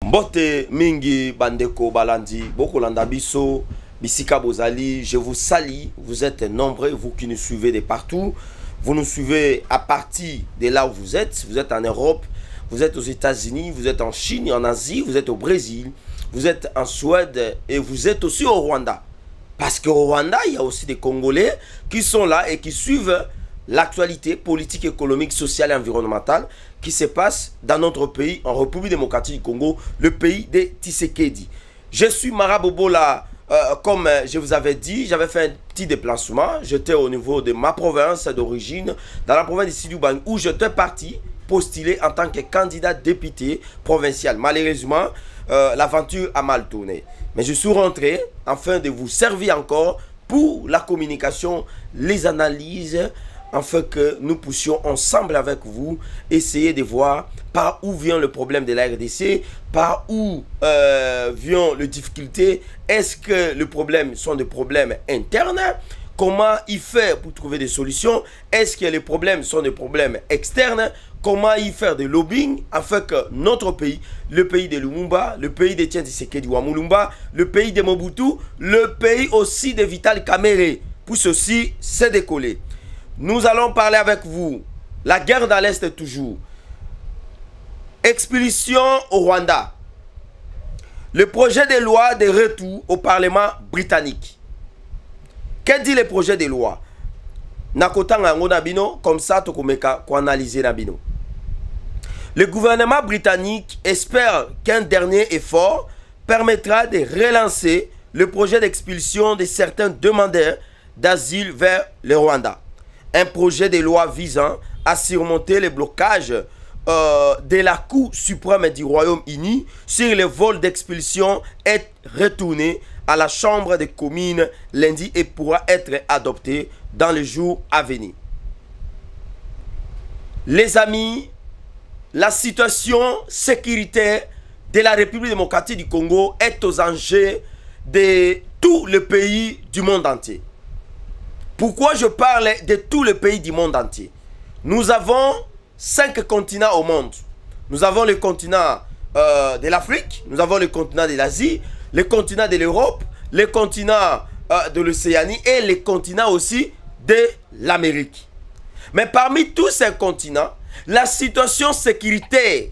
Mbote mingi bandeko balandi bokolanda biso bisika bozali, je vous salue, vous êtes nombreux, vous qui nous suivez de partout, vous nous suivez à partir de là où vous êtes en Europe, vous êtes aux États-Unis, vous êtes en Chine, en Asie, vous êtes au Brésil, vous êtes en Suède et vous êtes aussi au Rwanda. Parce qu'au Rwanda, il y a aussi des Congolais qui sont là et qui suivent l'actualité politique, économique, sociale et environnementale qui se passe dans notre pays, en République démocratique du Congo, le pays des Tshisekedi. Je suis Mara Bobola, comme je vous avais dit, j'avais fait un petit déplacement. J'étais au niveau de ma province d'origine, dans la province de Sidouban, où j'étais parti postuler en tant que candidat député provincial. Malheureusement, l'aventure a mal tourné. Mais je suis rentré afin de vous servir encore pour la communication, les analyses, afin que nous puissions ensemble avec vous essayer de voir par où vient le problème de la RDC, par où vient les difficultés, est-ce que les problèmes sont des problèmes internes, comment il fait pour trouver des solutions, est-ce que les problèmes sont des problèmes externes, comment y faire des lobbying afin que notre pays, le pays de Lumumba, le pays de Etienne Tshisekedi Wamulumba, le pays de Mobutu, le pays aussi de Vital Kamerhe, pour ceci se décoller. Nous allons parler avec vous. La guerre dans l'Est toujours. Expulsion au Rwanda. Le projet de loi de retour au Parlement britannique. Que dit le projet de loi? Nakotanga ngo nabino, comme ça tokomeka ko analyser nabino. Le gouvernement britannique espère qu'un dernier effort permettra de relancer le projet d'expulsion de certains demandeurs d'asile vers le Rwanda. Un projet de loi visant à surmonter les blocages de la Cour suprême du Royaume-Uni sur les vols d'expulsion est retourné à la Chambre des communes lundi et pourra être adopté dans les jours à venir. Les amis, la situation sécuritaire de la République démocratique du Congo est aux enjeux de tous les pays du monde entier. Pourquoi je parle de tous les pays du monde entier? Nous avons 5 continents au monde. Nous avons le continent de l'Afrique, nous avons le continent de l'Asie, le continent de l'Europe, le continent de l'Océanie et le continent aussi de l'Amérique. Mais parmi tous ces continents, la situation sécuritaire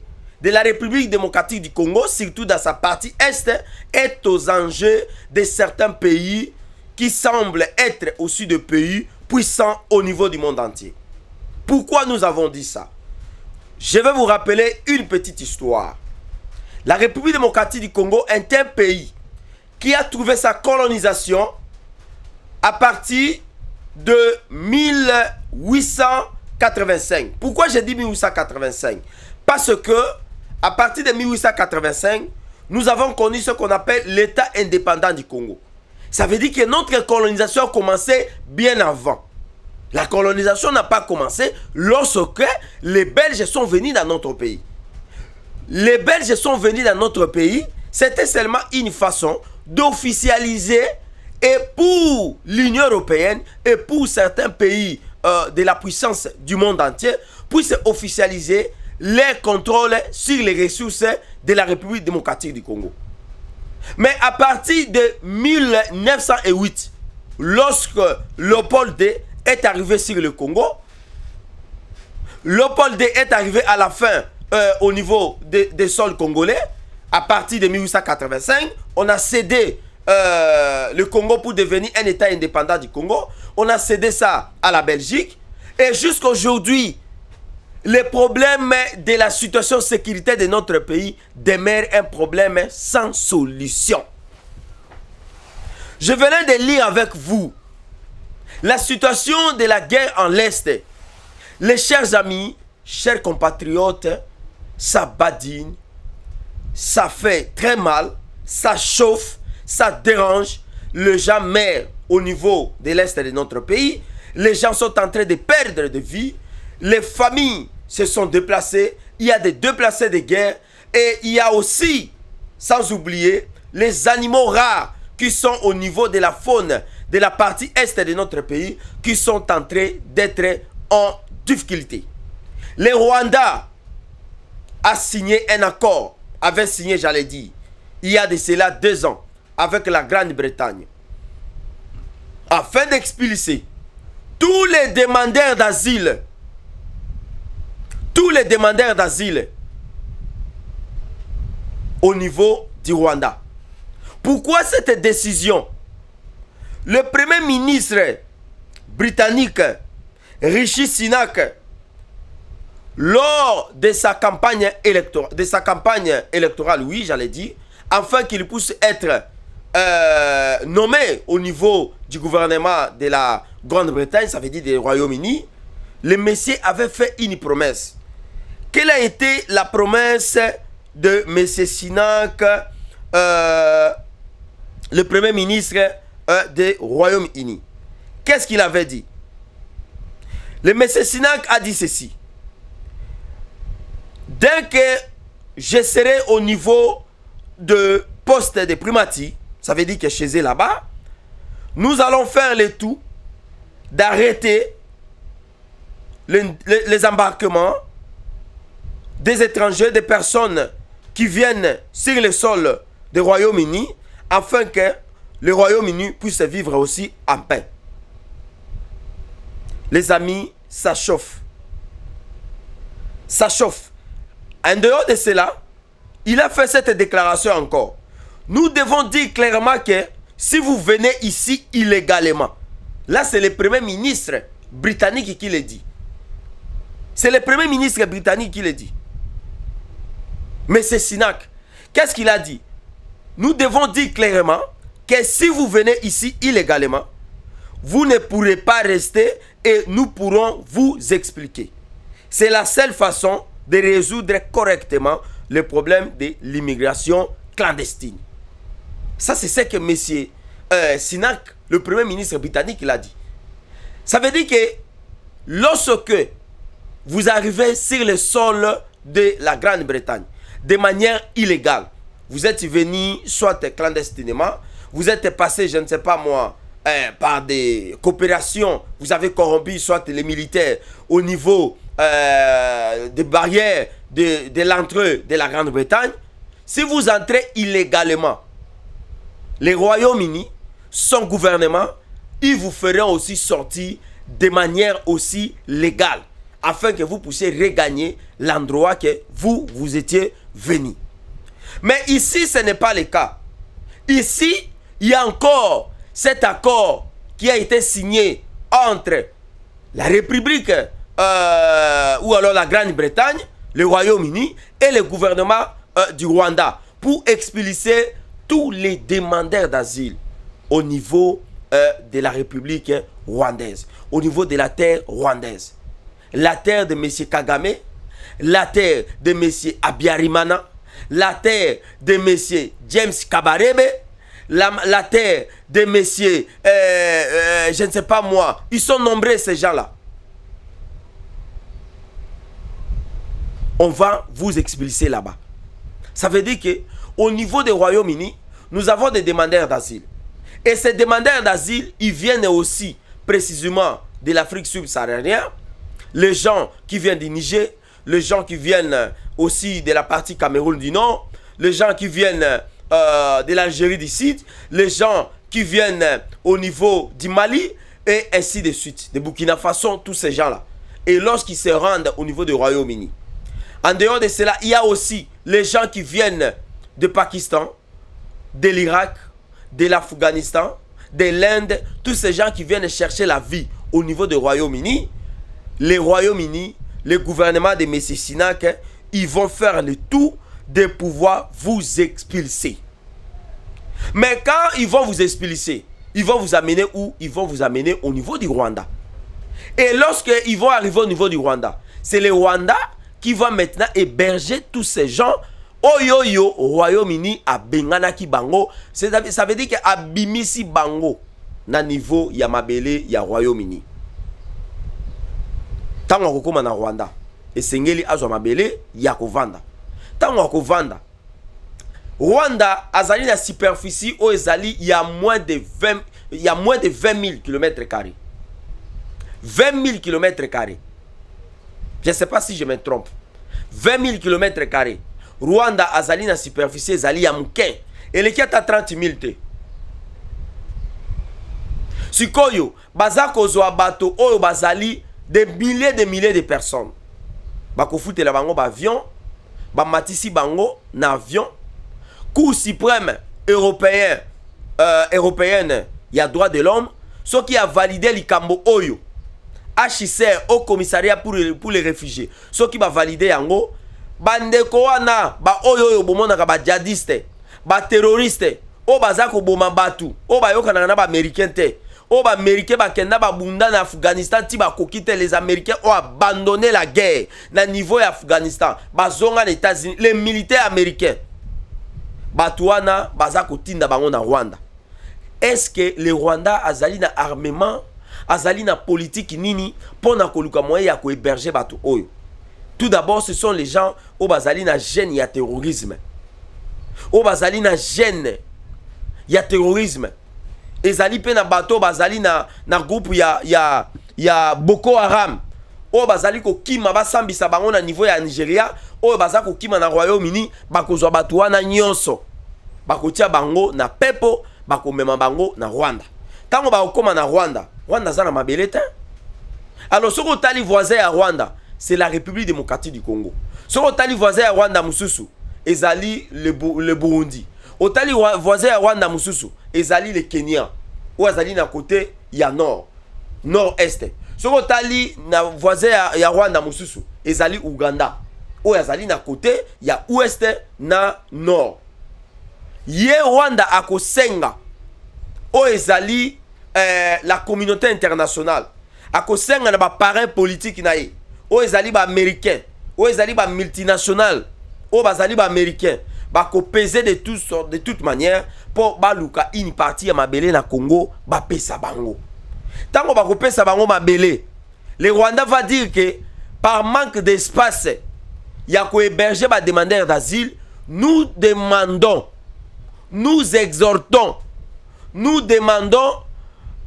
de la République démocratique du Congo, surtout dans sa partie est, est aux enjeux de certains pays qui semble être aussi de pays puissants au niveau du monde entier. Pourquoi nous avons dit ça? Je vais vous rappeler une petite histoire. La République démocratique du Congo est un pays qui a trouvé sa colonisation à partir de 1885. Pourquoi j'ai dit 1885? Parce que à partir de 1885, nous avons connu ce qu'on appelle l'État indépendant du Congo. Ça veut dire que notre colonisation a commencé bien avant. La colonisation n'a pas commencé lorsque les Belges sont venus dans notre pays. Les Belges sont venus dans notre pays, c'était seulement une façon d'officialiser et pour l'Union européenne et pour certains pays de la puissance du monde entier, puissent officialiser les contrôles sur les ressources de la République démocratique du Congo. Mais à partir de 1908, lorsque Léopold II est arrivé sur le Congo, Léopold II est arrivé à la fin au niveau des sols congolais. À partir de 1885, on a cédé le Congo pour devenir un État indépendant du Congo. On a cédé ça à la Belgique. Et jusqu'à aujourd'hui, les problèmes de la situation sécuritaire de notre pays demeurent un problème sans solution. Je venais de lire avec vous la situation de la guerre en l'Est. Les chers amis, chers compatriotes, ça badine, ça fait très mal, ça chauffe, ça dérange. Les gens meurent au niveau de l'Est de notre pays. Les gens sont en train de perdre de vie. Les familles se sont déplacées. Il y a des déplacés de guerre. Et il y a aussi, sans oublier, les animaux rares qui sont au niveau de la faune de la partie est de notre pays qui sont en train d'être en difficulté. Le Rwanda a signé un accord avait signé, j'allais dire, il y a de cela 2 ans, avec la Grande-Bretagne, afin d'expulser tous les demandeurs d'asile, au niveau du Rwanda. Pourquoi cette décision? Le premier ministre britannique, Rishi Sunak, lors de sa campagne électorale, oui, j'allais dire, afin qu'il puisse être nommé au niveau du gouvernement de la Grande-Bretagne, ça veut dire du Royaume-Uni, le monsieur avait fait une promesse. Quelle a été la promesse de M. Sunak, le premier ministre du Royaume-Uni? Qu'est-ce qu'il avait dit? Le M. Sunak a dit ceci: dès que je serai au niveau de poste de primatie, ça veut dire que chez eux là-bas, nous allons faire le tout d'arrêter les embarquements des étrangers, des personnes qui viennent sur le sol du Royaume-Uni, afin que le Royaume-Uni puisse vivre aussi en paix. Les amis, ça chauffe. Ça chauffe. En dehors de cela, il a fait cette déclaration encore. Nous devons dire clairement que si vous venez ici illégalement, là c'est le premier ministre britannique qui le dit. C'est le premier ministre britannique qui le dit. Mais c'est Sunak. Qu'est-ce qu'il a dit? Nous devons dire clairement que si vous venez ici illégalement, vous ne pourrez pas rester et nous pourrons vous expliquer. C'est la seule façon de résoudre correctement le problème de l'immigration clandestine. Ça, c'est ce que M. Sunak, le premier ministre britannique, il a dit. Ça veut dire que lorsque vous arrivez sur le sol de la Grande-Bretagne de manière illégale, vous êtes venu soit clandestinement, vous êtes passé, je ne sais pas moi, par des coopérations, vous avez corrompu soit les militaires au niveau des barrières de l'entrée de la Grande-Bretagne. Si vous entrez illégalement, les Royaumes-Unis, son gouvernement, ils vous feront aussi sortir de manière aussi légale, afin que vous puissiez regagner l'endroit que vous étiez venu. Mais ici, ce n'est pas le cas. Ici, il y a encore cet accord qui a été signé entre la République ou alors la Grande-Bretagne, le Royaume-Uni et le gouvernement du Rwanda pour expulser tous les demandeurs d'asile au niveau de la République rwandaise, au niveau de la terre rwandaise. La terre de M. Kagame, la terre de M. Abiyarimana, la terre de M. James Kabarebe, la terre de M. je ne sais pas moi. Ils sont nombreux ces gens-là. On va vous expulser là-bas. Ça veut dire que au niveau des Royaumes-Unis, nous avons des demandeurs d'asile. Et ces demandeurs d'asile, ils viennent aussi précisément de l'Afrique subsaharienne, les gens qui viennent du Niger, les gens qui viennent aussi de la partie Cameroun du Nord, les gens qui viennent de l'Algérie du Sud, les gens qui viennent au niveau du Mali, et ainsi de suite, de Burkina Faso, tous ces gens-là. Et lorsqu'ils se rendent au niveau du Royaume-Uni. En dehors de cela, il y a aussi les gens qui viennent de Pakistan, de l'Irak, de l'Afghanistan, de l'Inde, tous ces gens qui viennent chercher la vie au niveau du Royaume-Uni. Les Royaumes-Unis, le gouvernement de M. Sunak, ils vont faire le tout de pouvoir vous expulser. Mais quand ils vont vous expulser, ils vont vous amener où? Ils vont vous amener au niveau du Rwanda. Et lorsqu'ils vont arriver au niveau du Rwanda, c'est le Rwanda qui va maintenant héberger tous ces gens. Oyoyo, au Royaume-Uni, à Benganaki Bango. Ça veut dire qu'à Bimisi Bango, na niveau Yamabele, ya Royaume-Uni. Tango wakokoma na Rwanda. Et Sengeli azwa mabele, ya kovanda. Tango wakovanda. Rwanda, azali na superficie où ezali, il y a moins de 20 000 km². 20 000 km². Je ne sais pas si je me trompe. 20 000 km². Rwanda azali na superficie ezali ya muke. Eleki ata 30 000 te. Sikoyo, baza kozwa bato oyo bazali des milliers de personnes. Bako foutela bango ba avion, ba matisi bango na avion. Cour suprême européenne, il y a droit de l'homme, ce qui a validé likambo oyo. HCR au commissariat pour les réfugiés. Ce qui va valider yango, bandeko wana ba oyo bomona ka ba djihadiste, ba terroriste, o bazako boma batu, o ba yokana na ba américain te. O ba américain ba kenda ba bunda na Afghanistan ti ba kokite les américains ont abandonné la guerre na niveau ya Afghanistan. Ba zonga na États-Unis, les militaires américains. Batouana bazako tinda bango na Rwanda. Est-ce que le Rwanda azali na armement, azali na politique nini pour na koluka moyen ya ko héberger bato oyo? Tout d'abord, ce sont les gens au bazali na gêne ya terrorisme. Au bazali na gêne ya terrorisme. Ezali pe na bato bazali na groupe ya Boko Haram. Au bazali ko kima basambisa bango na niveau ya Nigeria. Au bazako kima na Royaume-Uni bakozwa bato wana nyonso. Bakotia bango na pepo, bako mema bango na Rwanda. Tango bakoma na Rwanda, Rwanda za na mabele te. Alors ce que tali voisin à Rwanda, c'est la République démocratique du Congo. Ce que tali voisin à Rwanda mususu, ezali le Burundi. Otali voisin à Rwanda mususu, ezali le Kenya. Ou ezali na côté ya nord-est. Ce que tali na voisin à Rwanda mususu, ezali Uganda. Ou ezali na côté ya ouest na nord. Ye Rwanda akosenga o ezali la communauté internationale akosenga na ba parrain politique na ye o ezali ba américain o ezali ba multinational o bazali ba américain ba ko peser de toute manière pour baluka une partie ya mabele na Congo ba pesa bango. Tango ba ko pesa bango mabele, le Rwanda va dire que par manque d'espace ya ko héberger ba demandeurs d'asile, nous demandons, nous exhortons, nous demandons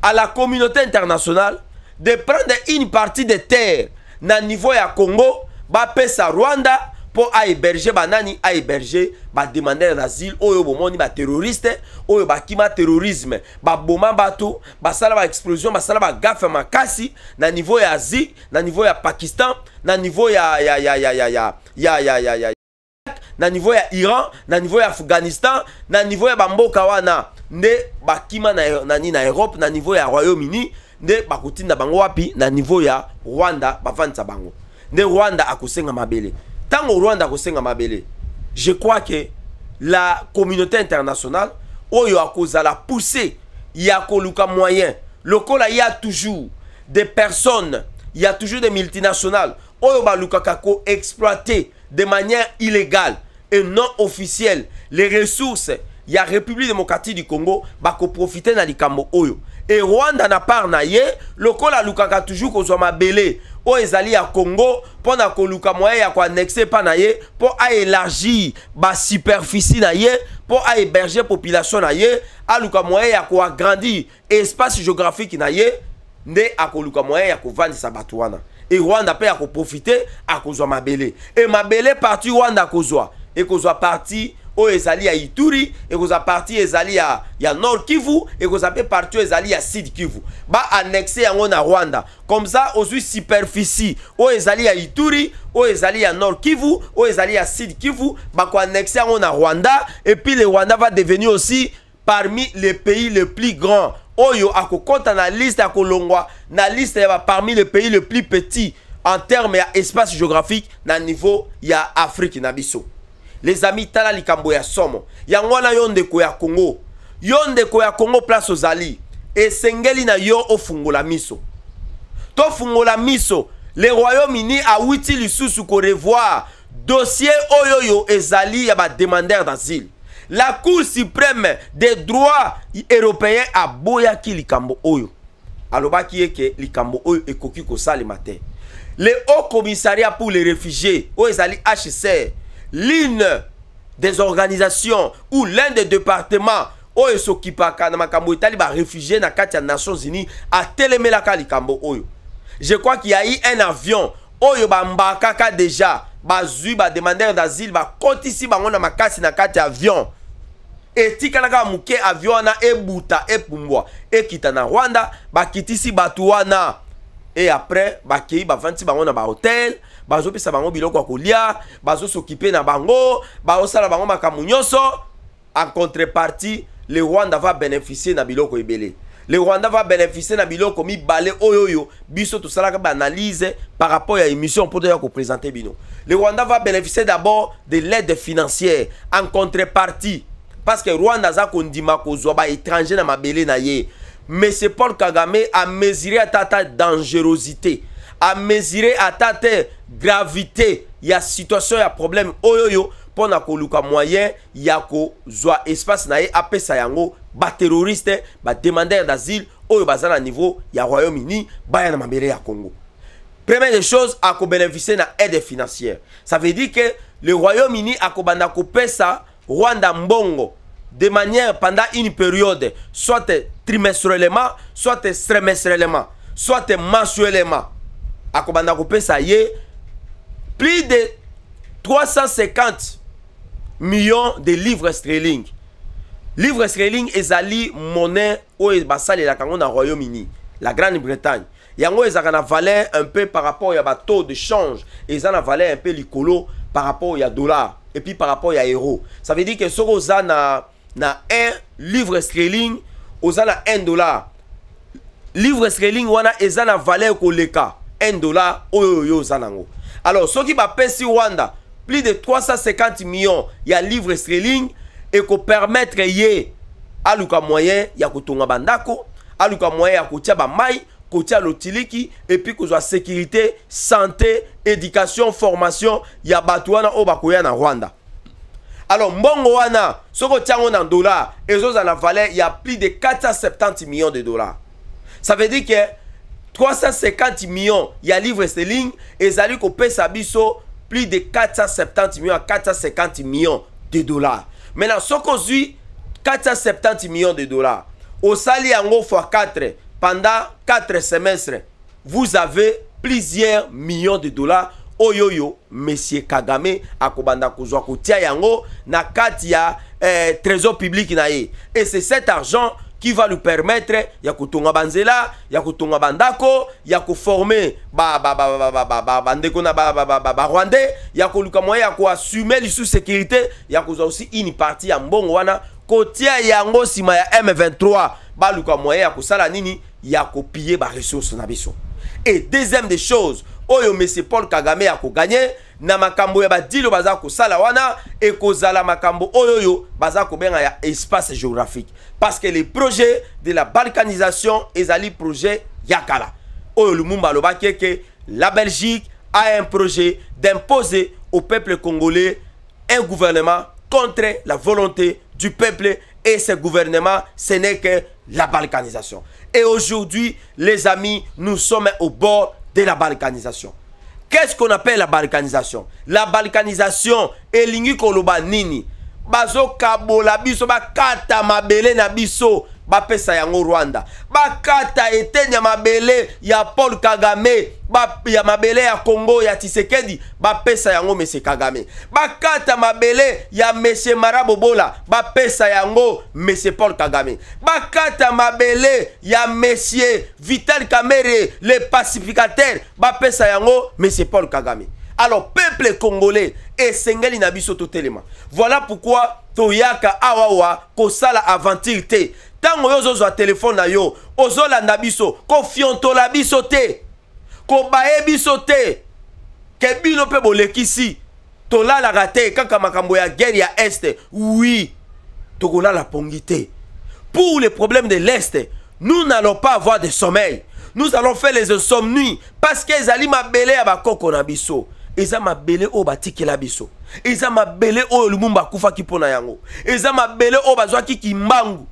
à la communauté internationale de prendre une partie des terres na niveau ya Congo, ba pesa Rwanda pour héberger banani, à héberger ba demandeurs d'asile, oyo bomoni ba terroriste, oyo ba kima terrorisme, ba boma bato, ba sala ba explosion, ba sala ba gafe makasi na niveau ya Asie, na niveau ya Pakistan, na niveau na niveau ya Iran, na niveau ya Afghanistan, na niveau ya bamboka wana nde bakima na Europe, na niveau ya Royaume-Uni nde bakutinda bango wapi na niveau ya Rwanda bavantsa bango. Nde Rwanda akosenga mabele. Tango Rwanda akosenga mabele, je crois que la communauté internationale oyo akozala pousser ya koluka moyen. Lokola il y a toujours des personnes, il y a toujours des multinationales oyo baluka kako exploiter de manière illégale et non officielle les ressources ya République démocratique du Congo bako profiter na likambo oyo. Et Rwanda na part na ye lokola lukaka toujours kozwa mabele o ezali ya Congo pona ko luka moyen ya ko annexer pa na ye pour a élargir ba superficie na ye pour a héberger population na ye a luka moyen ya ko agrandir espace géographique na ye nde akoluka moyen ya ko vandisa bato wana. Et Rwanda pe ya ko profiter a kozwa mabele. Et mabele parti Rwanda kozwa et kozwa parti o ezali ya Ituri et kozwa parti ezali ya Nord Kivu et kozwa pe parti ezali ya Sud Kivu. Ba annexer yango na Rwanda. Comme ça ozui superficie o ezali ya Ituri, o ezali ya Nord Kivu, o ezali ya Sud Kivu, ba ko annexer yango na Rwanda et puis le Rwanda va devenir aussi parmi les pays les plus grands. Oyo akokota na liste ya kolongwa na liste ya parmi les pays les plus petits en termes ya espace géographique na niveau ya Afrique na biso. Les amis, tala likambo ya somo yango na yo ndeko ya Congo, yo ndeko ya Congo place ozali esengeli na yo ofungola miso to fungola miso. Le Royaume-Uni a witi lisusu ko revoir dossier oyoyo ezali ya ba demandeurs d'asile. La Cour suprême des droits européens a boyaki likambo oyo. Alobaki eke likambo oyo ekoki kosalema te. Le Haut Commissariat pour les réfugiés, o ezali HCR, l'une des organisations ou l'un des départements oyo s'occupaka na makambo etali ba réfugiés na kati ya Nations Unies a telemelaka likambo oyo. Je crois qu'il y a eu un avion oyo ba mbakaka déjà bazui ba demandeur d'asile ba kotisi bango na makasi na kati avion. Et tikalaka muke avion na ebuta epumbwa ekita na Rwanda ba kitisi batuana. Et après bakei ba vanti bango na ba hotel, bazo pesa bango biloko kolia, bazo s'occuper na bango, ba osala bango makambo nyonso. En contrepartie, le Rwanda va bénéficier na biloko ebele. Le Rwanda va bénéficier na biloko mi balé oyoyo biso tout ça ba analyse par rapport à émission pour te présenter bino. Le Rwanda va bénéficier d'abord de l'aide financière en contrepartie parce que Rwanda za kondima kozwa ba étranger na mabele na ye. Mais c'est Paul Kagame a mesuré à ta dangerosité, a mesuré à ta gravité, il y a situation, il y a problème oyoyo pour na koluka moyen ya ko zwa espace na ye apesa yango ba terroriste ba demandeur d'asile oyo bazana niveau ya Royaume-Uni ba na mabele ya Congo. Première des choses a ko bénéficier na aide financière. Ça veut dire que le Royaume-Uni a ko banda ko pesa Rwanda mbongo de manière pendant une période soit trimestriellement, soit semestriellement, soit mensuellement. A ko banda ko pesa ye plus de 350 millions de livres sterling. Livres sterling ezali monnaie ou basali la kango na Royaume-Uni, la Grande-Bretagne. Yango ezaka valeur un peu par rapport à taux de change, ezana valeur un peu likolo par rapport à dollar et puis par rapport à euro. Ça veut dire que si vous avez na 1 livre sterling, vous avez 1 dollar. Livre sterling wana ezana valeur koleka 1 dollar oyo zanango. Alors ceux qui va payer Rwanda plus de 350 millions il y a livres sterling et qu'on permettre yé à luka moyen ya kutonga bandako, à luka moyen ya kutia ba mai, kutia lotiliki et puis qu'on soit sécurité, santé, éducation, formation ya batuana o bakoya na Rwanda. Alors mbongo wana soko tiango na dollars et zo na valeur il y a plus de 470 millions de dollars. Ça veut dire que 350 millions il y a livres sterling et zali ko pesa biso plus de 470 millions à 450 millions de dollars. Maintenant, ce qu'on suit 470 millions de dollars, au sali yango fois 4 pendant 4 semestres, vous avez plusieurs millions de dollars. Oyoyo, Monsieur Kagame, akobanda kozwa kotia yango na kati ya trésor public na ye. Et c'est cet argent qui va lui permettre ya kutonga banzela, ya kutonga bandako, ya ko former bandeko na Rwandais, ya ko luka moyen ya ko assumer li sous sécurité, ya ko aussi une partie ya mbongo wana kotia yango sima ya M23, ba luka moyen ya ko sala nini ya ko piller ba ressources na biso. Et deuxième des choses, oyo monsieur Paul Kagame a ko gagné na makambo ya badilo baza ko sala wana et ko zala makambo oyoyo baza ko benga ya espace géographique parce que les projets de la balkanisation ezali projet yakala oyo Lumumba lobaki que la Belgique a un projet d'imposer au peuple congolais un gouvernement contre la volonté du peuple et ce gouvernement ce n'est que la balkanisation. Et aujourd'hui les amis, nous sommes au bord de la balkanisation. Qu'est-ce qu'on appelle la balkanisation? La balkanisation elingi koloba nini? Bazo kabola biso bakata mabele na biso bapesa yango Rwanda. Bakata etenya mabele ya Paul Kagame, ya mabele ya Congo ya Tshisekedi bapesa yango Monsieur Kagame. Bakata mabele ya Monsieur Marabobola bapesa yango Monsieur Paul Kagame. Bakata mabele ya Monsieur Vital Kamerhe le pacificateur bapesa yango Monsieur Paul Kagame. Alors peuple congolais et sengeli na biso totelema. Voilà pourquoi toyaka awawa kosala aventure te. Tango yo zo téléphone na yo, ozolanda biso, ko fiontola biso te. Ko bae biso te. Ke bino pe bolekisi. Tolala rate kaka makambo ya guerre ya est. Oui. Tokola la pongité. Pour les problèmes de l'est, nous n'allons pas avoir de sommeil. Nous allons faire les insomnies parce que ezali mabele ya bakoko na biso. Eza mabele o batikela biso. Eza mabele o Lumumba kufa kipona yango. Eza mabele o bazwaki kimbangu.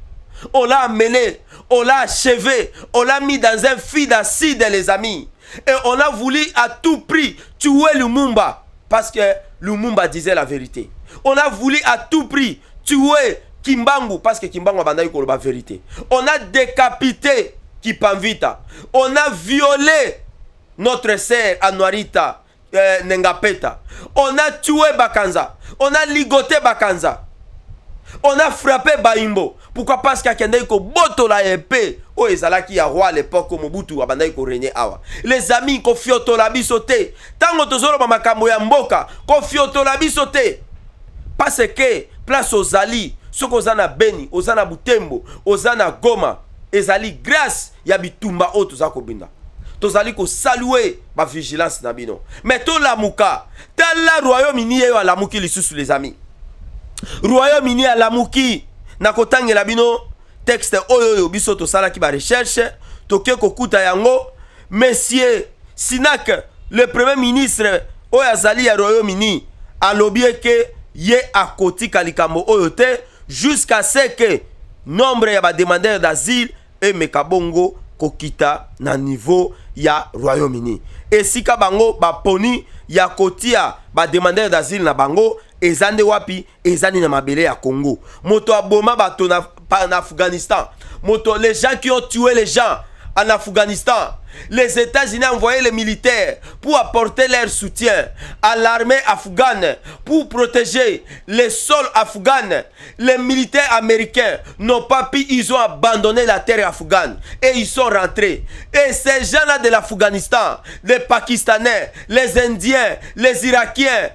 On l'a amené, on l'a achevé, on l'a mis dans un fil d'acide les amis. Et on a voulu à tout prix tuer Lumumba parce que Lumumba disait la vérité. On a voulu à tout prix tuer Kimbangu parce que Kimbangu a bandai la vérité. On a décapité Kipamvita. On a violé notre sœur Anwarita. Nengapeta. On a tué Bakanza. On a ligoté Bakanza. On a frappé Baimbo. Pourquoi? Parce qu'il y a ko boto la épée. Oh, ezalaki ya roi à l'époque comme Mobutu abandai ko régner awa. Les amis ko fioto la bisoté. Tango tozolo ba makambo ya mboka, ko fioto la bisoté. Parce que place aux Ali, ceux kozana Beni, ozana Butembo, ozana Goma, ezali grâce ya bitumba o tozako binda. Tozali ko saluer ba vigilance na bino. Mais to la muka, tala Royaume-Uni yo la muki lisusu les amis. Royaume-Uni à la muki na kotangela bino texte oyo biso to sala ki ba recherche toke kokuta yango monsieur Sinak le premier ministre oyo azali ya Royaume-Uni alobie ke ye akoti kalikambo oyo te jusqu'à ce que nombre ya ba demandeurs d'asile et mekabongo kokita na niveau ya Royaume-Uni et sika bango ba poni ya kotia ba demandeurs d'asile na bango ezande wapi ezani na mabele ya Congo. Moto aboma bato na Afghanistan. Moto les gens qui ont tué les gens en Afghanistan. Les États-Unis ont envoyé les militaires pour apporter leur soutien à l'armée afghane pour protéger les sols afghans. Les militaires américains n'ont pas pu, ils ont abandonné la terre afghane et ils sont rentrés. Et ces gens-là de l'Afghanistan, les Pakistanais, les Indiens, les Irakiens,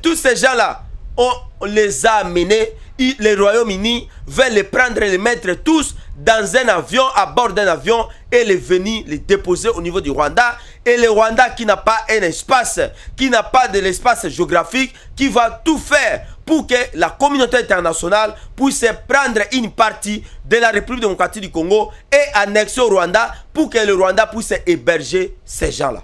tous ces gens-là, on les a amenés. Le Royaume-Uni veut les prendre et les mettre tous dans un avion, à bord d'un avion, et les venir les déposer au niveau du Rwanda. Et le Rwanda qui n'a pas un espace, qui n'a pas de l'espace géographique, qui va tout faire pour que la communauté internationale puisse prendre une partie de la République démocratique du Congo et annexer au Rwanda pour que le Rwanda puisse héberger ces gens-là.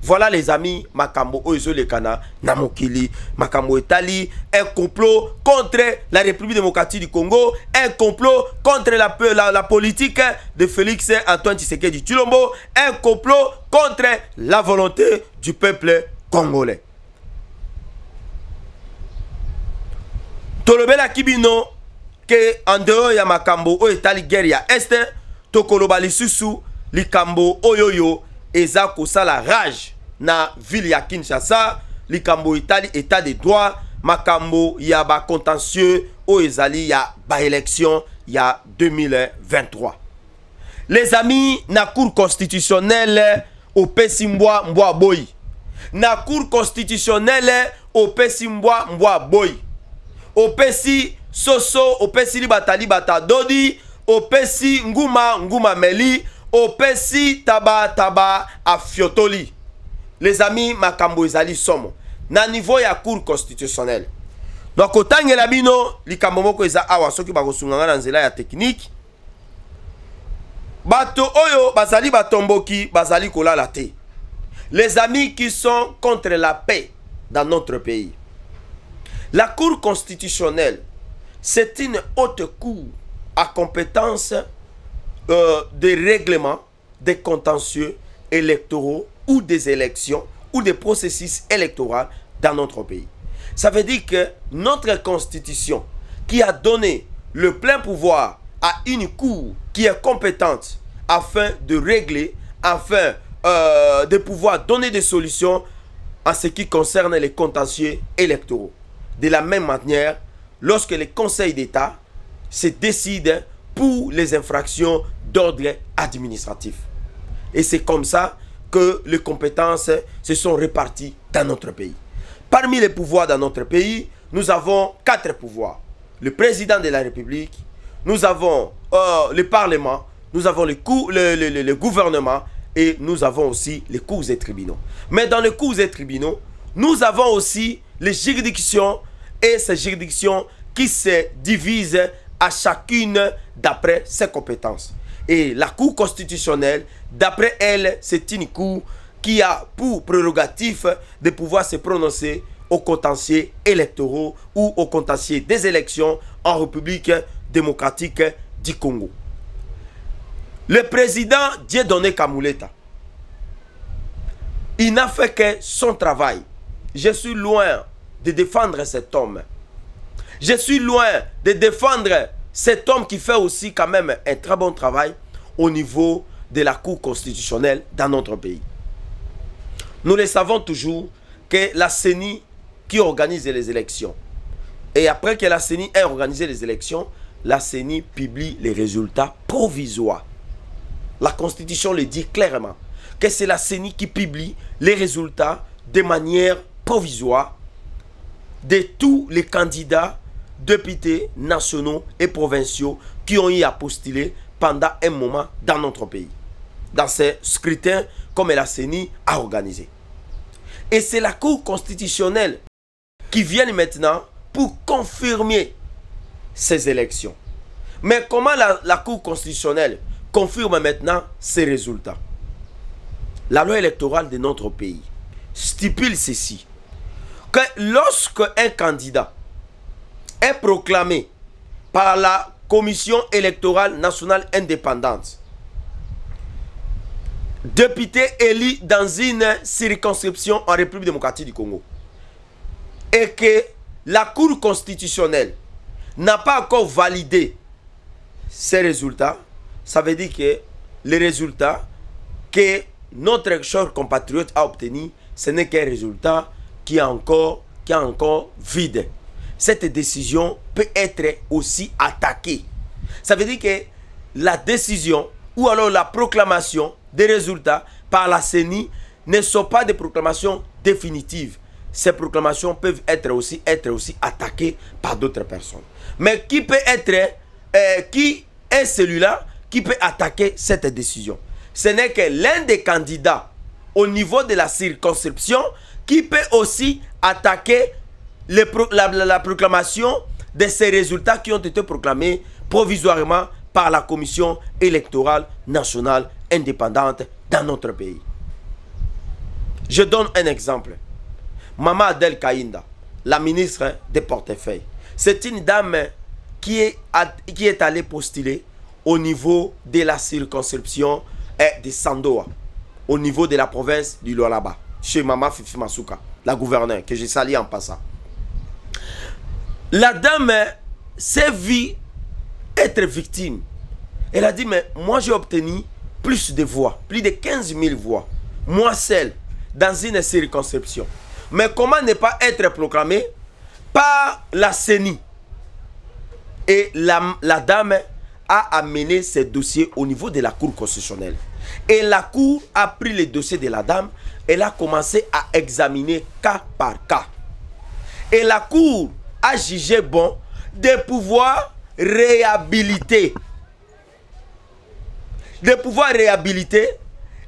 Voilà les amis, Makambo Oizo Lekana, Namokili, Makambo Etali, un complot contre la République démocratique du Congo, un complot contre la politique de Félix Antoine Tshisekedi Tshilombo, un complot contre la volonté du peuple congolais. Tolobela Kibino, que en dehors ya Makambo Oetali guerre ya Est, Tokoloba Lisusu, Likambo Oyoyo, eza kosala rage na ville ya Kinshasa, likambo Italie état de droit, makambo ya ba contentieux o ezali ya ba élection ya 2023. Les amis, na cour constitutionnelle au Pesimboa Mboa Boy. Na cour constitutionnelle au Pesimboa Mboa Boy. Au Pesi Soso, au Pesi Libatali Batadodi, au Pesi Nguma Meli, Opesi taba a Fiotoli. Les amis, makambo ezali somo. Na niveau ya cour constitutionnelle. Donc otange la bino likambo moko eza awa soki bakosunganga na nzela ya technique. Bato oyo bazali batomboki bazali kolala te. Les amis qui sont contre la paix dans notre pays. La cour constitutionnelle, c'est une haute cour à compétence des règlements, des contentieux électoraux ou des élections ou des processus électoraux dans notre pays. Ça veut dire que notre constitution qui a donné le plein pouvoir à une cour qui est compétente afin de régler, afin de pouvoir donner des solutions en ce qui concerne les contentieux électoraux. De la même manière, lorsque les conseils d'État se décident pour les infractions d'ordre administratif. Et c'est comme ça que les compétences se sont réparties dans notre pays. Parmi les pouvoirs dans notre pays, nous avons 4 pouvoirs. Le président de la République, nous avons le Parlement, nous avons le gouvernement et nous avons aussi les cours et tribunaux. Mais dans les cours et tribunaux, nous avons aussi les juridictions et ces juridictions qui se divisent à chacune d'après ses compétences. Et la Cour constitutionnelle, d'après elle, c'est une cour qui a pour prérogative de pouvoir se prononcer aux contentieux électoraux ou aux contentieux des élections en République démocratique du Congo. Le président Dieudonné Kamuleta, il n'a fait que son travail. Je suis loin de défendre cet homme. Je suis loin de défendre cet homme qui fait aussi quand même un très bon travail au niveau de la Cour constitutionnelle dans notre pays. Nous le savons toujours que la CENI qui organise les élections. Et après que la CENI ait organisé les élections, la CENI publie les résultats provisoires. La Constitution le dit clairement, que c'est la CENI qui publie les résultats de manière provisoire de tous les candidats, députés nationaux et provinciaux qui ont eu à postuler pendant un moment dans notre pays. Dans ces scrutins comme la CENI a organisé. Et c'est la Cour constitutionnelle qui vient maintenant pour confirmer ces élections. Mais comment la Cour constitutionnelle confirme maintenant ces résultats? La loi électorale de notre pays stipule ceci, que lorsque un candidat est proclamé par la Commission électorale nationale indépendante, député élu dans une circonscription en République démocratique du Congo, et que la Cour constitutionnelle n'a pas encore validé ces résultats, ça veut dire que les résultats que notre cher compatriote a obtenus, ce n'est qu'un résultat qui est encore vide. Cette décision peut être aussi attaquée. Ça veut dire que la décision ou alors la proclamation des résultats par la CENI ne sont pas des proclamations définitives. Ces proclamations peuvent être aussi attaquées par d'autres personnes. Mais qui peut être, qui est celui-là qui peut attaquer cette décision? Ce n'est que l'un des candidats au niveau de la circonscription qui peut aussi attaquer la proclamation de ces résultats qui ont été proclamés provisoirement par la Commission électorale nationale indépendante dans notre pays. Je donne un exemple. Maman Adel Kaïnda, la ministre des portefeuilles, c'est une dame qui est allée postuler au niveau de la circonscription de Sandoa, au niveau de la province du Lualaba, chez Maman Fifi Masuka, la gouverneure, que j'ai sali en passant. La dame s'est vue être victime. Elle a dit, mais moi j'ai obtenu plus de voix, plus de 15 000 voix, moi seul, dans une circonscription. Mais comment ne pas être proclamé par la CENI? Et la dame a amené ses dossiers au niveau de la Cour constitutionnelle. Et la Cour a pris les dossiers de la dame, elle a commencé à examiner cas par cas. Et la Cour a jugé bon de pouvoir réhabiliter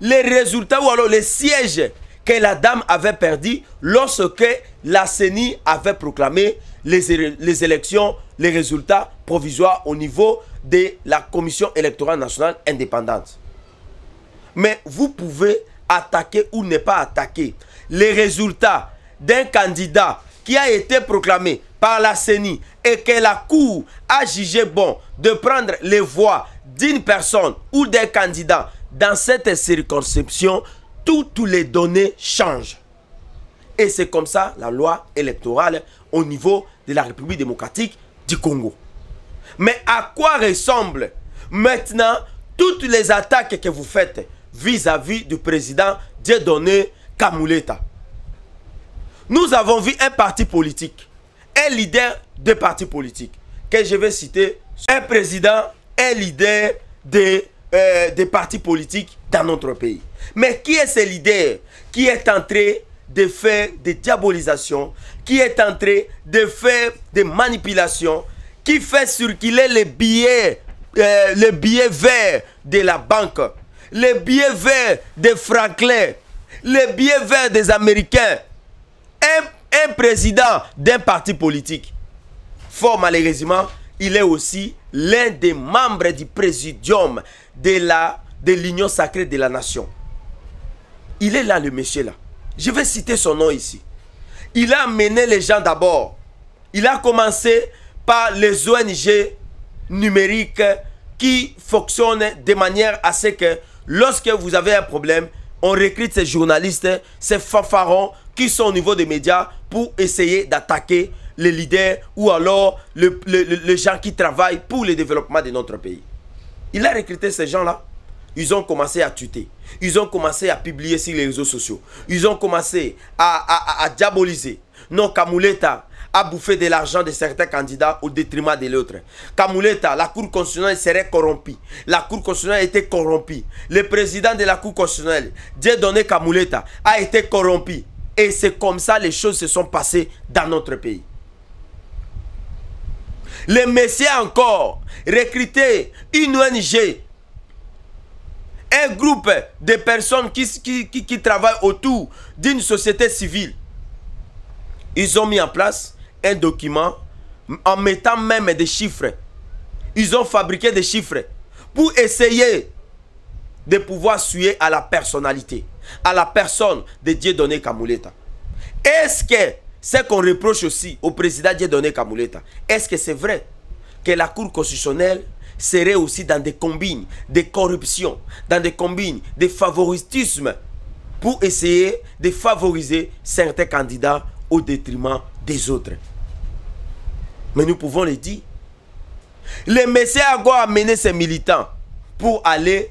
les résultats ou alors les sièges que la dame avait perdu lorsque la CENI avait proclamé les élections, les résultats provisoires au niveau de la Commission électorale nationale indépendante. Mais vous pouvez attaquer ou ne pas attaquer les résultats d'un candidat qui a été proclamé par la CENI et que la Cour a jugé bon de prendre les voix d'une personne ou d'un candidat dans cette circonscription. Toutes les données changent. Et c'est comme ça la loi électorale au niveau de la République démocratique du Congo. Mais à quoi ressemblent maintenant toutes les attaques que vous faites vis-à-vis du président Dieudonné Kamuleta? Nous avons vu un parti politique, un leader de parti politique, que je vais citer, un président, un leader des partis politiques dans notre pays. Mais qui est ce leader qui est en train de faire des diabolisations, qui est en train de faire des manipulations, qui fait circuler les billets verts de la banque, les billets verts des Franklin, les billets verts des Américains? Un président d'un parti politique. Fort malheureusement, il est aussi l'un des membres du présidium de l'Union sacrée de la nation. Il est là, le monsieur là. Je vais citer son nom ici. Il a mené les gens d'abord. Il a commencé par les ONG numériques qui fonctionnent de manière à ce que lorsque vous avez un problème, on recrute ces journalistes, ces fanfarons qui sont au niveau des médias pour essayer d'attaquer les leaders ou alors les gens qui travaillent pour le développement de notre pays. Il a recruté ces gens-là. ils ont commencé à tuer. Ils ont commencé à publier sur les réseaux sociaux. Ils ont commencé à diaboliser. Non, Kamuleta a bouffé de l'argent de certains candidats au détriment de l'autre. Kamuleta, la Cour constitutionnelle serait corrompue. La Cour constitutionnelle était corrompue. Le président de la Cour constitutionnelle, Dieudonné Kamuleta, a été corrompu. Et c'est comme ça que les choses se sont passées dans notre pays. Les messieurs encore recruté une ONG, un groupe de personnes qui travaillent autour d'une société civile. Ils ont mis en place un document en mettant même des chiffres. Ils ont fabriqué des chiffres pour essayer de pouvoir suer à la personnalité, à la personne de Dieudonné Kamuleta. Est-ce que ce qu'on reproche aussi au président Dieudonné Kamuleta, est-ce que c'est vrai que la Cour constitutionnelle serait aussi dans des combines de corruption, dans des combines de favoritisme pour essayer de favoriser certains candidats au détriment des autres? Mais nous pouvons le dire. Les messieurs Ago a mené ses militants pour aller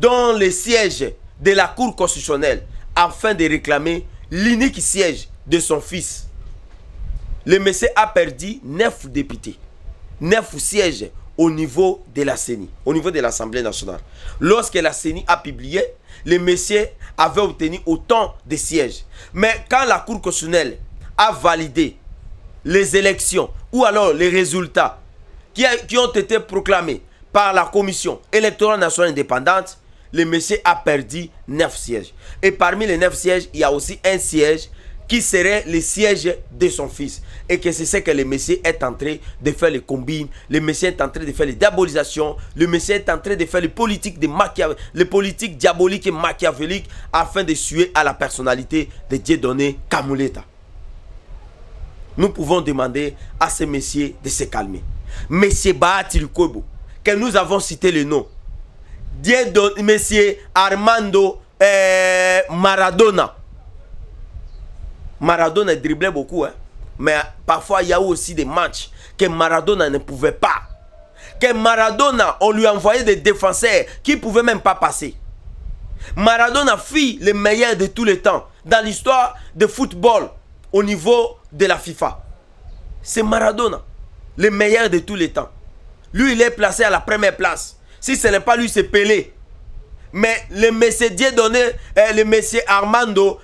dans le siège de la Cour constitutionnelle afin de réclamer l'unique siège de son fils. Le monsieur a perdu 9 députés, 9 sièges au niveau de la CENI, au niveau de l'Assemblée nationale. Lorsque la CENI a publié, le monsieur avait obtenu autant de sièges. Mais quand la Cour constitutionnelle a validé les élections ou alors les résultats qui ont été proclamés par la Commission électorale nationale indépendante, le monsieur a perdu 9 sièges. Et parmi les 9 sièges, il y a aussi un siège qui serait le siège de son fils. Et que c'est ce que le monsieur est en train de faire les combines, le monsieur est en train de faire les diabolisations, le monsieur est en train de faire les politiques diaboliques et machiavéliques afin de suer à la personnalité de Dieudonné Kamuleta. Nous pouvons demander à ces messieurs de se calmer. Monsieur Bahati Lukwebo, que nous avons cité le nom, monsieur Armando Maradona. Maradona driblait beaucoup, hein? Mais parfois il y a aussi des matchs que Maradona ne pouvait pas. Que Maradona, on lui envoyait des défenseurs qui ne pouvaient même pas passer. Maradona fut le meilleur de tous les temps dans l'histoire de football au niveau de la FIFA. C'est Maradona, le meilleur de tous les temps. Lui, il est placé à la première place. Si ce n'est pas lui, c'est Pelé. Mais le monsieur Dieudonné, le monsieur Armando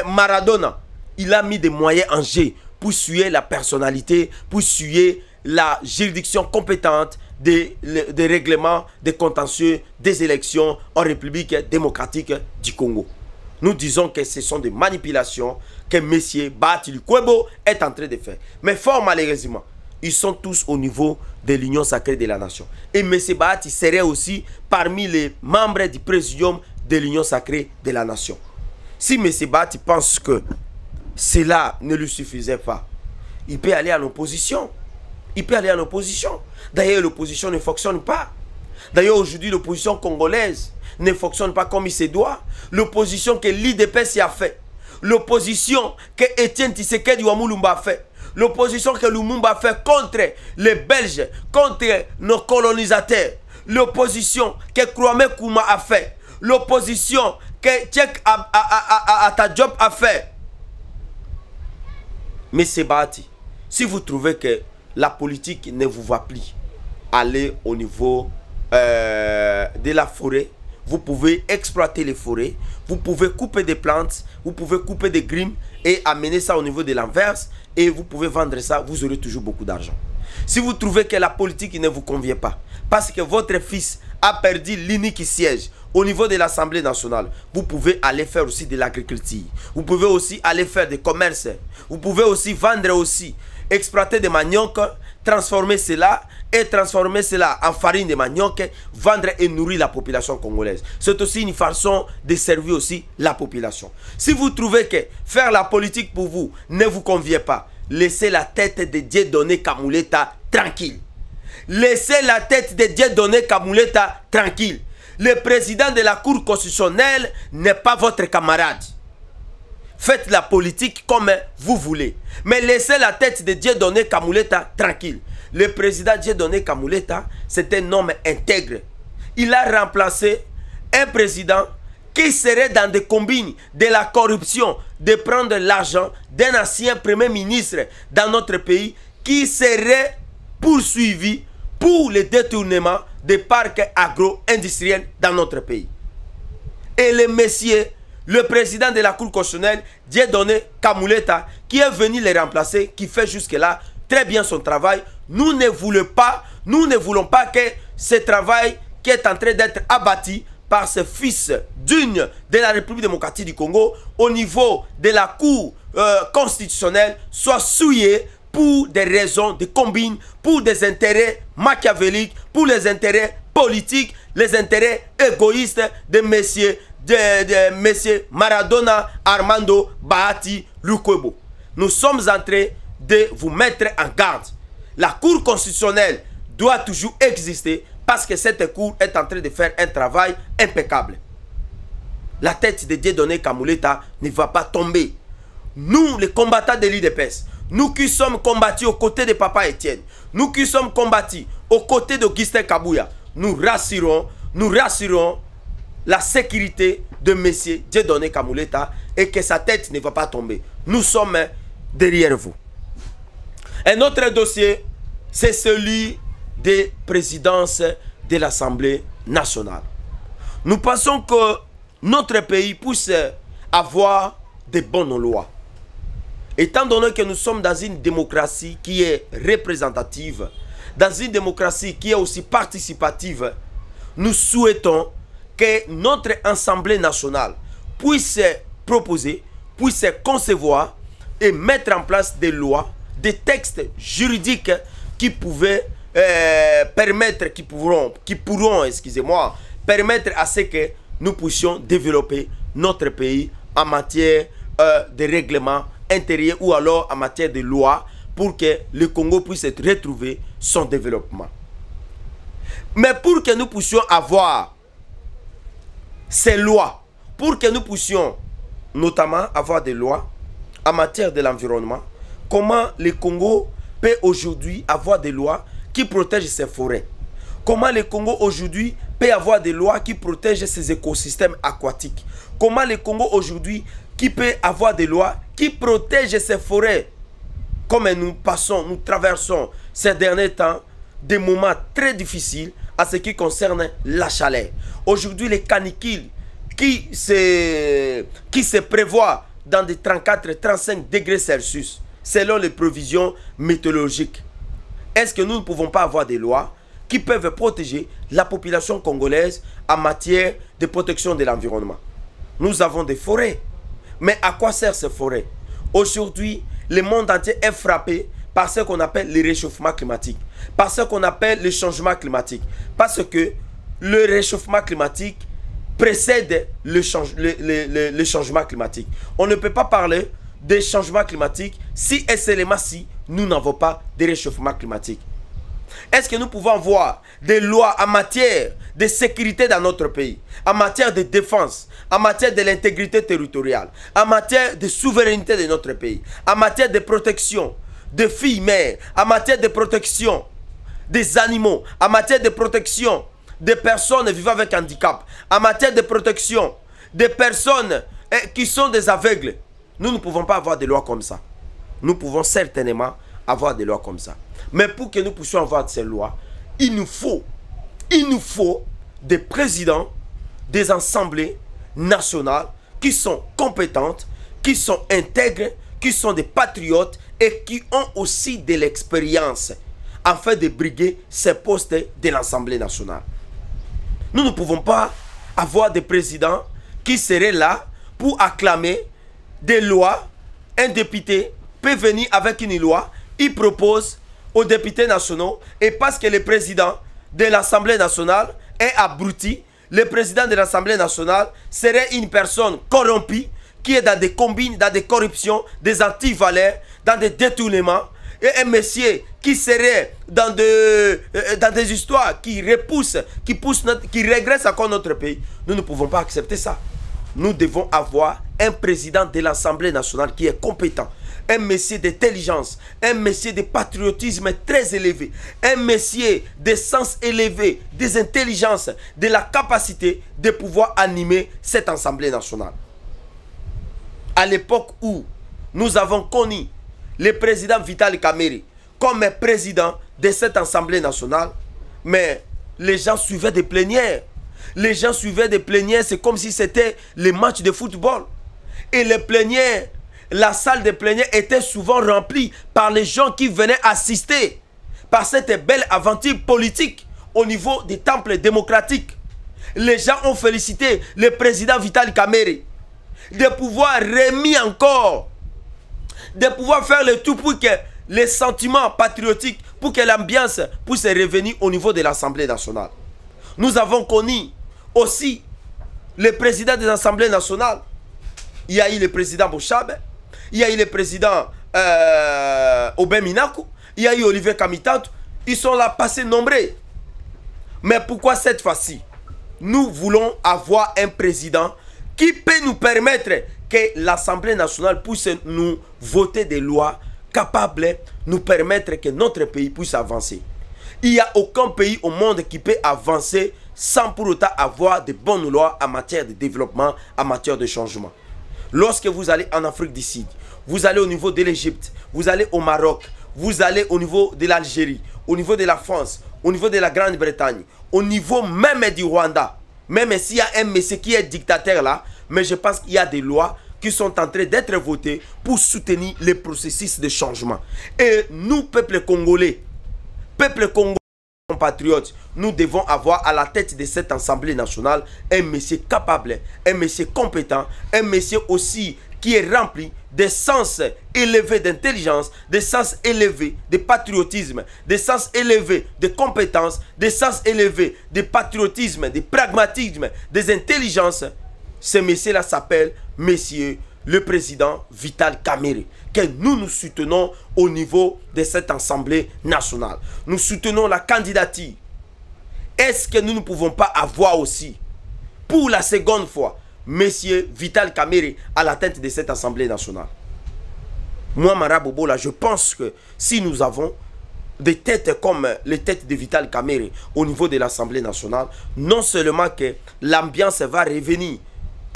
Maradona, il a mis des moyens en jeu pour suer la personnalité, pour suer la juridiction compétente des règlements, des contentieux, des élections en République démocratique du Congo. Nous disons que ce sont des manipulations que M. Bahati Lukwebo est en train de faire. Mais fort malheureusement, ils sont tous au niveau de l'Union sacrée de la nation. Et M. Bahati serait aussi parmi les membres du présidium de l'Union sacrée de la nation. Si M. Bahati pense que cela ne lui suffisait pas, il peut aller en opposition. Il peut aller en opposition. D'ailleurs, l'opposition ne fonctionne pas. D'ailleurs, aujourd'hui, l'opposition congolaise ne fonctionne pas comme il se doit. L'opposition que l'IDPS a fait. L'opposition que Etienne Tshisekedi Wamulumba a fait. L'opposition que Lumumba a fait contre les Belges, contre nos colonisateurs. L'opposition que Kwame Nkrumah a fait. L'opposition que Cheikh Anta Diop a fait. Mais c'est Bahati. Si vous trouvez que la politique ne vous va plus, allez au niveau de la forêt. Vous pouvez exploiter les forêts, vous pouvez couper des plantes, vous pouvez couper des grimes et amener ça au niveau de l'Anvers et vous pouvez vendre ça, vous aurez toujours beaucoup d'argent. Si vous trouvez que la politique ne vous convient pas, parce que votre fils a perdu l'unique siège au niveau de l'Assemblée nationale, vous pouvez aller faire aussi de l'agriculture, vous pouvez aussi aller faire des commerces, vous pouvez aussi vendre aussi, exploiter des manioc, transformer cela et transformer cela en farine de manioc, vendre et nourrir la population congolaise. C'est aussi une façon de servir aussi la population. Si vous trouvez que faire la politique pour vous ne vous convient pas, laissez la tête de Dieudonné Kamuleta tranquille. Laissez la tête de Dieudonné Kamuleta tranquille. Le président de la Cour constitutionnelle n'est pas votre camarade. Faites la politique comme vous voulez. Mais laissez la tête de Dieudonné Kamuleta tranquille. Le président Dieudonné Kamuleta, c'est un homme intègre. Il a remplacé Un président qui serait dans des combines de la corruption, de prendre l'argent d'un ancien premier ministre dans notre pays, qui serait poursuivi pour le détournement des parcs agro-industriels dans notre pays. Et le monsieur, le président de la Cour constitutionnelle, Dieudonné Kamuleta, qui est venu les remplacer, qui fait jusque-là très bien son travail, nous ne voulons pas que ce travail qui est en train d'être abattu par ce fils digne de la République démocratique du Congo au niveau de la Cour constitutionnelle soit souillé pour des raisons de combine, pour des intérêts machiavéliques, pour les intérêts politiques, les intérêts égoïstes de messieurs Maradona, Armando, Bahati, Lukwebo. Nous sommes en train de vous mettre en garde. La Cour constitutionnelle doit toujours exister parce que cette Cour est en train de faire un travail impeccable. La tête de Dieudonné Kamuleta ne va pas tomber. Nous, les combattants de l'UDPS, nous qui sommes combattus aux côtés de Papa Etienne, nous qui sommes combattus aux côtés d'Augustin Kabouya, nous rassurons la sécurité de M. Dieudonné Kamuleta et que sa tête ne va pas tomber. Nous sommes derrière vous. Un autre dossier, c'est celui des présidences de l'Assemblée nationale. Nous pensons que notre pays puisse avoir de bonnes lois. Étant donné que nous sommes dans une démocratie qui est représentative, dans une démocratie qui est aussi participative, nous souhaitons que notre Assemblée nationale puisse proposer, puisse concevoir et mettre en place des lois, des textes juridiques qui pouvaient permettre, qui pourront, excusez-moi, permettre à ce que nous puissions développer notre pays en matière de règlement intérieur ou alors en matière de loi pour que le Congo puisse retrouver son développement. Mais pour que nous puissions avoir ces lois, pour que nous puissions notamment avoir des lois en matière de l'environnement, comment le Congo peut aujourd'hui avoir des lois qui protègent ses forêts? Comment le Congo aujourd'hui peut avoir des lois qui protègent ses écosystèmes aquatiques? Comment le Congo aujourd'hui qui peut avoir des lois qui protègent ses forêts? Comme nous traversons ces derniers temps des moments très difficiles en ce qui concerne la chaleur. Aujourd'hui, les canicules qui se prévoient dans des 34-35 degrés Celsius, selon les prévisions météorologiques. Est-ce que nous ne pouvons pas avoir des lois qui peuvent protéger la population congolaise en matière de protection de l'environnement? Nous avons des forêts. Mais à quoi servent ces forêts? Aujourd'hui, le monde entier est frappé par ce qu'on appelle le réchauffement climatique, par ce qu'on appelle le changement climatique. Parce que le réchauffement climatique précède le changement climatique. On ne peut pas parler de changement climatique si et seulement si nous n'avons pas de réchauffement climatique. Est-ce que nous pouvons voir des lois en matière de sécurité dans notre pays, en matière de défense, en matière de l'intégrité territoriale, en matière de souveraineté de notre pays, en matière de protection des filles mères, en matière de protection des animaux, en matière de protection des personnes vivant avec handicap, en matière de protection des personnes qui sont des aveugles? Nous ne pouvons pas avoir des lois comme ça. Nous pouvons certainement avoir des lois comme ça. Mais pour que nous puissions avoir ces lois, il nous faut des présidents des assemblées nationales qui sont compétentes, qui sont intègres, qui sont des patriotes et qui ont aussi de l'expérience afin de briguer ces postes de l'Assemblée nationale. Nous ne pouvons pas avoir des présidents qui seraient là pour acclamer des lois. Un député peut venir avec une loi, il propose aux députés nationaux, et parce que le président de l'Assemblée nationale est abruti, le président de l'Assemblée nationale serait une personne corrompue qui est dans des combines, dans des corruptions, des antivaleurs, dans des détournements, et un monsieur qui serait dans des histoires qui repoussent, qui régressent encore notre pays. Nous ne pouvons pas accepter ça. Nous devons avoir un président de l'Assemblée nationale qui est compétent, un monsieur d'intelligence, un monsieur de patriotisme très élevé, un monsieur de sens élevé, des intelligences, de la capacité de pouvoir animer cette Assemblée nationale. À l'époque où nous avons connu le président Vital Kamerhe comme président de cette Assemblée nationale, mais les gens suivaient des plénières. Les gens suivaient des plénières, c'est comme si c'était les matchs de football. Et les plénières, la salle de plénière était souvent remplie par les gens qui venaient assister par cette belle aventure politique au niveau des temples démocratiques. Les gens ont félicité le président Vital Kamerhe de pouvoir remis encore, de pouvoir faire le tout pour que les sentiments patriotiques, pour que l'ambiance puisse revenir au niveau de l'Assemblée nationale. Nous avons connu aussi le président des Assemblées nationales. Il y a eu le président Bochabe, il y a eu le président Aubin Minakou, il y a eu Olivier Kamitatu. Ils sont là passés nombreux. Mais pourquoi cette fois-ci? Nous voulons avoir un président qui peut nous permettre que l'Assemblée nationale puisse nous voter des lois capables de nous permettre que notre pays puisse avancer. Il n'y a aucun pays au monde qui peut avancer sans pour autant avoir de bonnes lois en matière de développement, en matière de changement. Lorsque vous allez en Afrique du Sud, vous allez au niveau de l'Égypte, vous allez au Maroc, vous allez au niveau de l'Algérie, au niveau de la France, au niveau de la Grande-Bretagne, au niveau même du Rwanda, même s'il y a un monsieur qui est dictateur là, mais je pense qu'il y a des lois qui sont en train d'être votées pour soutenir les processus de changement. Et nous, peuple congolais, compatriotes, nous devons avoir à la tête de cette Assemblée nationale un monsieur capable, un monsieur compétent, un monsieur aussi qui est rempli de sens élevé d'intelligence, de sens élevé de patriotisme, de sens élevé de compétences, de sens élevé de patriotisme, de pragmatisme, des intelligences. Ce monsieur-là s'appelle monsieur le président Vital Kamerhe, que nous soutenons au niveau de cette Assemblée nationale. Nous soutenons la candidature. Est-ce que nous ne pouvons pas avoir aussi, pour la seconde fois, monsieur Vital Kamerhe à la tête de cette Assemblée nationale? Moi, Mara Bobola, je pense que si nous avons des têtes comme les têtes de Vital Kamerhe au niveau de l'Assemblée nationale, non seulement que l'ambiance va revenir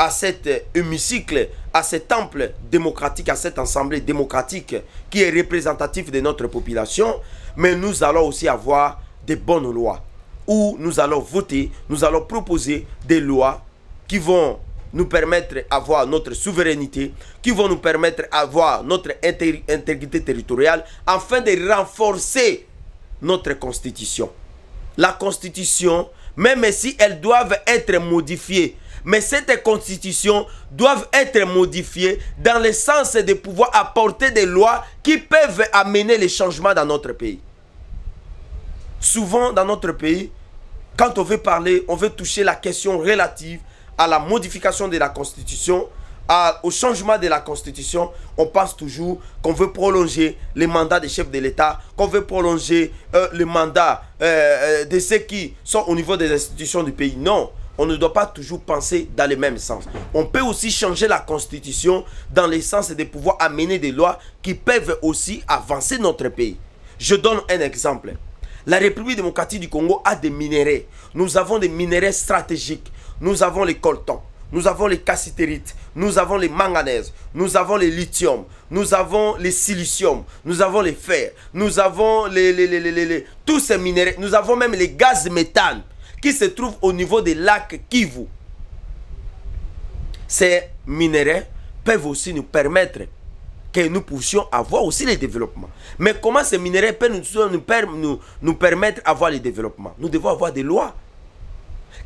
à cet hémicycle, à cet temple démocratique, à cette assemblée démocratique qui est représentative de notre population, mais nous allons aussi avoir de bonnes lois où nous allons voter, nous allons proposer des lois qui vont nous permettre d'avoir notre souveraineté, qui vont nous permettre d'avoir notre intégrité territoriale, afin de renforcer notre constitution. La constitution, même si elles doivent être modifiées, mais cette constitution doit être modifiée dans le sens de pouvoir apporter des lois qui peuvent amener les changements dans notre pays. Souvent dans notre pays, quand on veut parler, on veut toucher la question relative à la modification de la constitution, au changement de la constitution, on pense toujours qu'on veut prolonger les mandats des chefs de l'État, qu'on veut prolonger le mandat de ceux qui sont au niveau des institutions du pays. Non. On ne doit pas toujours penser dans le même sens. On peut aussi changer la constitution dans le sens de pouvoir amener des lois qui peuvent aussi avancer notre pays. Je donne un exemple. La République démocratique du Congo a des minéraux. Nous avons des minéraux stratégiques. Nous avons les coltons, nous avons les cassitérites, nous avons les manganèses, nous avons les lithium, nous avons les silicium, nous avons les fer, nous avons tous ces minéraux. Nous avons même les gaz méthane qui se trouve au niveau des lacs Kivu. Ces minéraux peuvent aussi nous permettre que nous puissions avoir aussi les développements. Mais comment ces minéraux peuvent nous permettre d'avoir les développements? Nous devons avoir des lois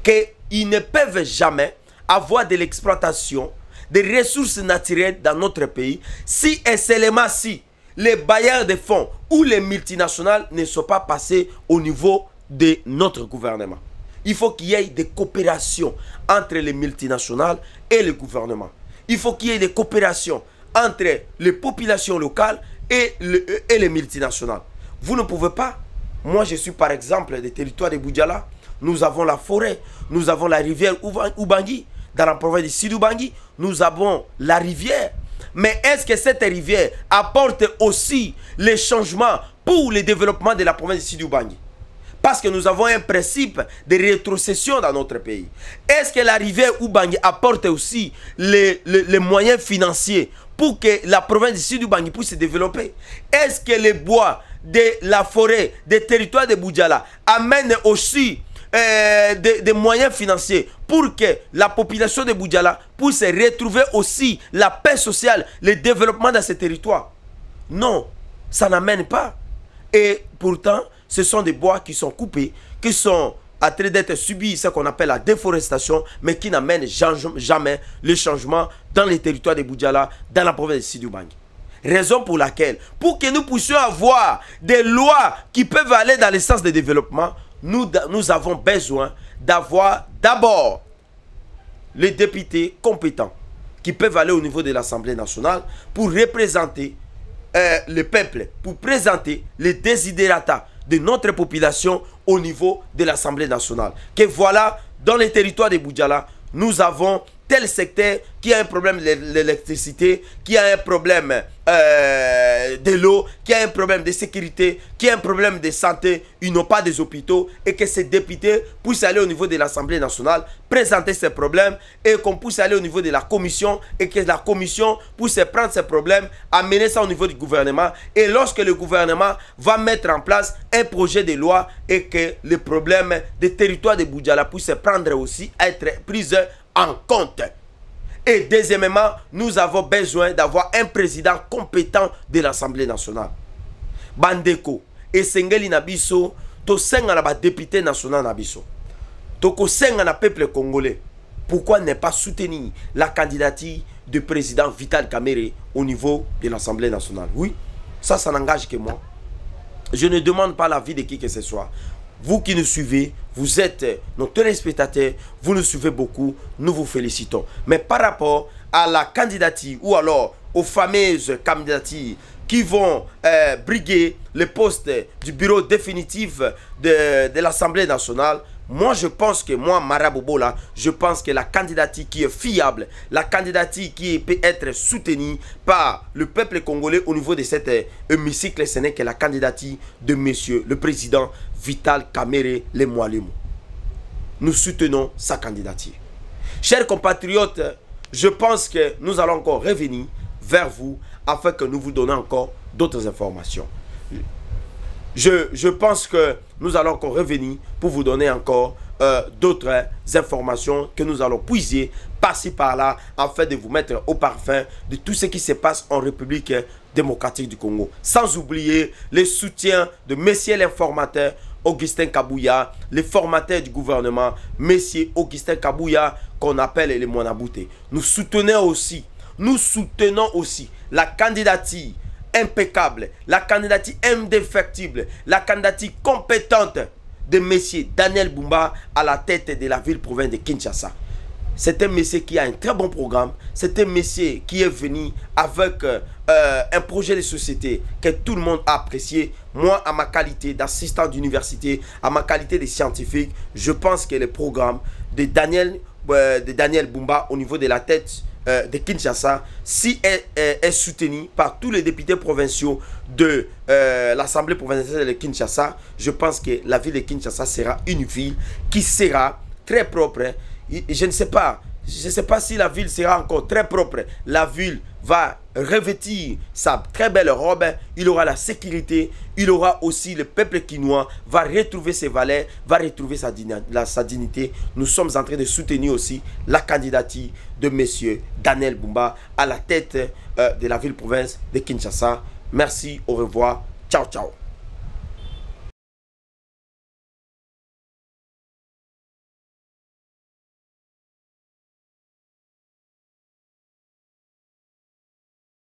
qu'ils ne peuvent jamais avoir de l'exploitation des ressources naturelles dans notre pays si et seulement si les bailleurs de fonds ou les multinationales ne sont pas passés au niveau de notre gouvernement. Il faut qu'il y ait des coopérations entre les multinationales et le gouvernement. Il faut qu'il y ait des coopérations entre les populations locales et les multinationales. Vous ne pouvez pas. Moi, je suis par exemple des territoires de Boudjala. Nous avons la forêt, nous avons la rivière Ubangi. Dans la province du Sud Ubangi, nous avons la rivière. Mais est-ce que cette rivière apporte aussi les changements pour le développement de la province ici du Bangui? Parce que nous avons un principe de rétrocession dans notre pays. Est-ce que la rivière Ubangi apporte aussi les moyens financiers pour que la province ici du Bangui puisse se développer? Est-ce que les bois de la forêt, des territoires de Boudjala amènent aussi des moyens financiers pour que la population de Boudjala puisse retrouver aussi la paix sociale, le développement dans ces territoires? Non, ça n'amène pas. Et pourtant, ce sont des bois qui sont coupés, qui sont en train d'être subis, ce qu'on appelle la déforestation, mais qui n'amènent jamais le changement dans les territoires de Boudjala, dans la province de Sidi-Ubangi. Raison pour laquelle, pour que nous puissions avoir des lois qui peuvent aller dans le sens du développement, nous avons besoin d'avoir d'abord les députés compétents qui peuvent aller au niveau de l'Assemblée nationale pour représenter le peuple, pour présenter les desiderata de notre population au niveau de l'Assemblée nationale. Que voilà, dans les territoires de Boudjala, nous avons tel secteur qui a un problème de l'électricité, qui a un problème de l'eau, qui a un problème de sécurité, qui a un problème de santé, ils n'ont pas des hôpitaux, et que ces députés puissent aller au niveau de l'Assemblée nationale, présenter ces problèmes, et qu'on puisse aller au niveau de la commission, et que la commission puisse prendre ces problèmes, amener ça au niveau du gouvernement, et lorsque le gouvernement va mettre en place un projet de loi, et que les problèmes des territoires de Boudjala puissent prendre aussi, être pris en compte. Et deuxièmement, nous avons besoin d'avoir un président compétent de l'Assemblée nationale. Bandeko, et Sengeli Nabiso, to senga na ba député national Nabiso. To senga na peuple congolais. Pourquoi ne pas soutenir la candidature du président Vital Kamerhe au niveau de l'Assemblée nationale? Oui, ça n'engage que moi. Je ne demande pas l'avis de qui que ce soit. Vous qui nous suivez, vous êtes nos téléspectateurs, vous nous suivez beaucoup, nous vous félicitons. Mais par rapport à la candidature ou alors aux fameuses candidatures qui vont briguer le poste du bureau définitif de l'Assemblée nationale, moi je pense que Marabobo, je pense que la candidature qui est fiable, la candidature qui peut être soutenue par le peuple congolais au niveau de cet hémicycle, ce n'est que la candidature de monsieur le président Vital Kamerhe Lemoualemo. Nous soutenons sa candidature. Chers compatriotes, je pense que nous allons encore revenir vers vous afin que nous vous donnions encore d'autres informations. Je pense que nous allons encore revenir pour vous donner encore d'autres informations que nous allons puiser par-ci par-là afin de vous mettre au parfum de tout ce qui se passe en République démocratique du Congo. Sans oublier le soutien de Monsieur l'informateur Augustin Kabouya, le formateur du gouvernement, Monsieur Augustin Kabouya, qu'on appelle le Mwanabouté. Nous soutenons aussi la candidature impeccable, la candidature indéfectible, la candidature compétente de M. Daniel Bumba à la tête de la ville-province de Kinshasa. C'est un monsieur qui a un très bon programme, c'est un monsieur qui est venu avec un projet de société que tout le monde a apprécié. Moi, à ma qualité d'assistant d'université, à ma qualité de scientifique, je pense que le programme de Daniel Bumba au niveau de la tête de Kinshasa, si est soutenu par tous les députés provinciaux de l'Assemblée provinciale de Kinshasa, je pense que la ville de Kinshasa sera une ville qui sera très propre. Je ne sais pas si la ville sera encore très propre. La ville va revêtir sa très belle robe, il aura la sécurité, il aura aussi le peuple quinois, va retrouver ses valeurs, va retrouver sa dignité. Nous sommes en train de soutenir aussi la candidature de M. Daniel Bumba à la tête de la ville-province de Kinshasa. Merci, au revoir, ciao ciao.